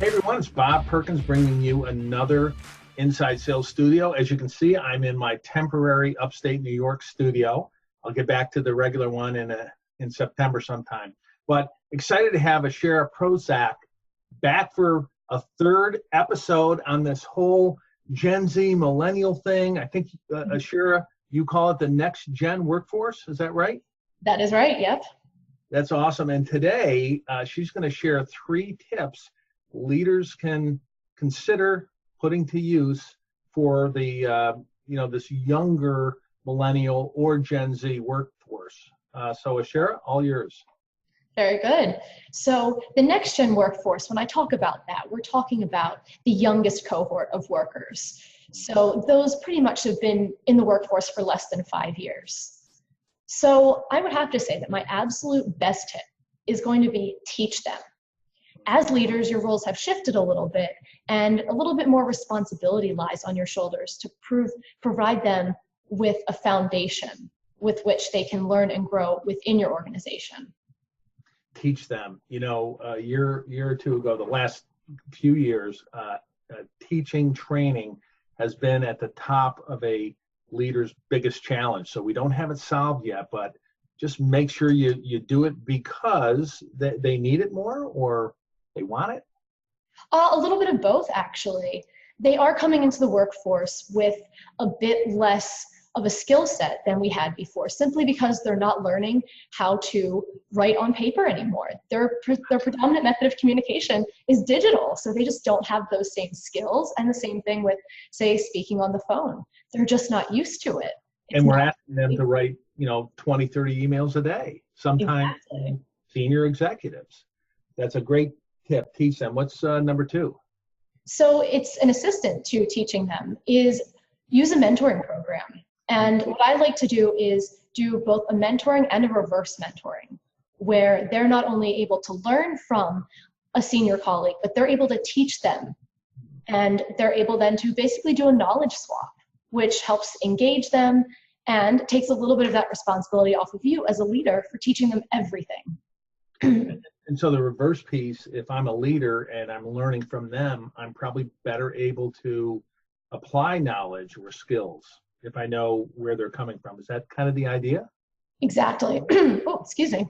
Hey everyone, it's Bob Perkins bringing you another Inside Sales Studio. As you can see, I'm in my temporary upstate New York studio. I'll get back to the regular one in September sometime. But excited to have Ashira Prossack back for a third episode on this whole Gen Z millennial thing. I think, Ashira, you call it the next gen workforce. Is that right? That is right, yep. That's awesome. And today, she's going to share 3 tips leaders can consider putting to use for the, this younger millennial or Gen Z workforce. So Ashira, all yours. Very good. So the next gen workforce, when I talk about that, we're talking about the youngest cohort of workers. So those pretty much have been in the workforce for less than 5 years. So I would have to say that my absolute best tip is going to be teach them. As leaders, your roles have shifted a little bit, and a little bit more responsibility lies on your shoulders to provide them with a foundation with which they can learn and grow within your organization. Teach them. A year or two ago, the last few years, teaching, training has been at the top of a leader's biggest challenge. So we don't have it solved yet, but just make sure you do it because they need it more or they want it? A little bit of both, actually. They are coming into the workforce with a bit less of a skill set than we had before, simply because they're not learning how to write on paper anymore. Their predominant method of communication is digital, so they just don't have those same skills. And the same thing with, say, speaking on the phone. They're just not used to it. And we're asking them to write, 20, 30 emails a day, sometimes exactly. Senior executives. That's a great tip. Teach them. What's number 2? So it's an assistant to teaching them is use a mentoring program. And what I like to do is do both a mentoring and a reverse mentoring, where they're not only able to learn from a senior colleague, but they're able to teach them. And they're able then to basically do a knowledge swap, which helps engage them and takes a little bit of that responsibility off of you as a leader for teaching them everything. And so the reverse piece, if I'm a leader and I'm learning from them, I'm probably better able to apply knowledge or skills if I know where they're coming from. Is that kind of the idea? Exactly. Oh, excuse me.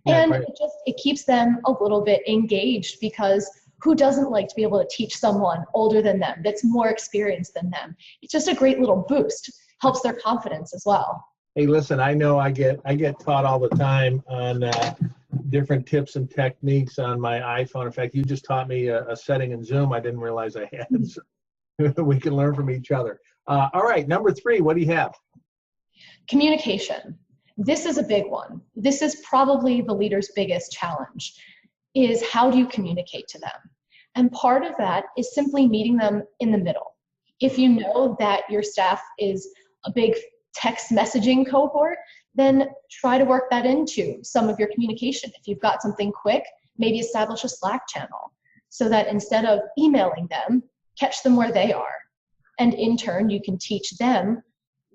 Yeah, and right. it keeps them a little bit engaged, because who doesn't like to be able to teach someone older than them, that's more experienced than them? It's just a great little boost. Helps their confidence as well. Hey, listen, I know I get taught all the time on different tips and techniques on my iPhone. In fact, you just taught me a setting in Zoom I didn't realize I had. So we can learn from each other. All right, number 3, what do you have? Communication. This is a big one. This is probably the leader's biggest challenge, is how do you communicate to them? And part of that is simply meeting them in the middle. If you know that your staff is a big text messaging cohort, then try to work that into some of your communication. If you've got something quick, maybe establish a Slack channel so that instead of emailing them, catch them where they are. And in turn, you can teach them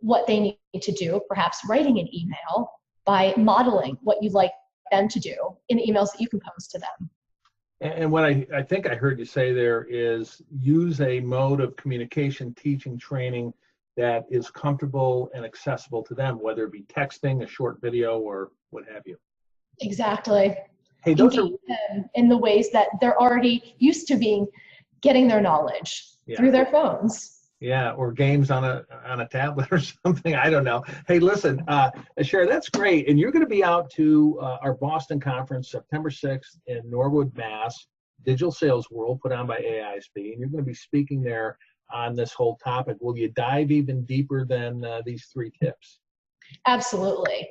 what they need to do, perhaps writing an email by modeling what you'd like them to do in the emails that you can post to them. And what I think I heard you say there is use a mode of communication, teaching, training that is comfortable and accessible to them, whether it be texting, a short video, or what have you. Exactly. Hey, those engage them in the ways that they're already used to getting their knowledge through their phones. Yeah, or games on a tablet or something. I don't know. Hey, listen, Ashira, that's great. And you're going to be out to our Boston conference September 6th in Norwood, Mass. Digital Sales World, put on by AA-ISP, and you're going to be speaking there on this whole topic. Will you dive even deeper than these 3 tips? Absolutely.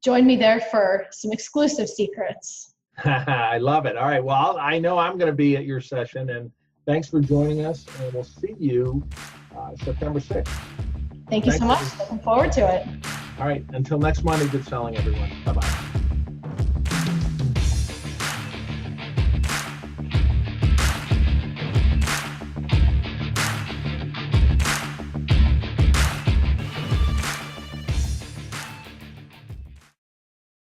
Join me there for some exclusive secrets. I love it. All right. Well, I know I'm going to be at your session, and thanks for joining us, and we'll see you September 6th. Thank you so much. Looking forward to it. All right. Until next Monday, good selling, everyone. Bye-bye.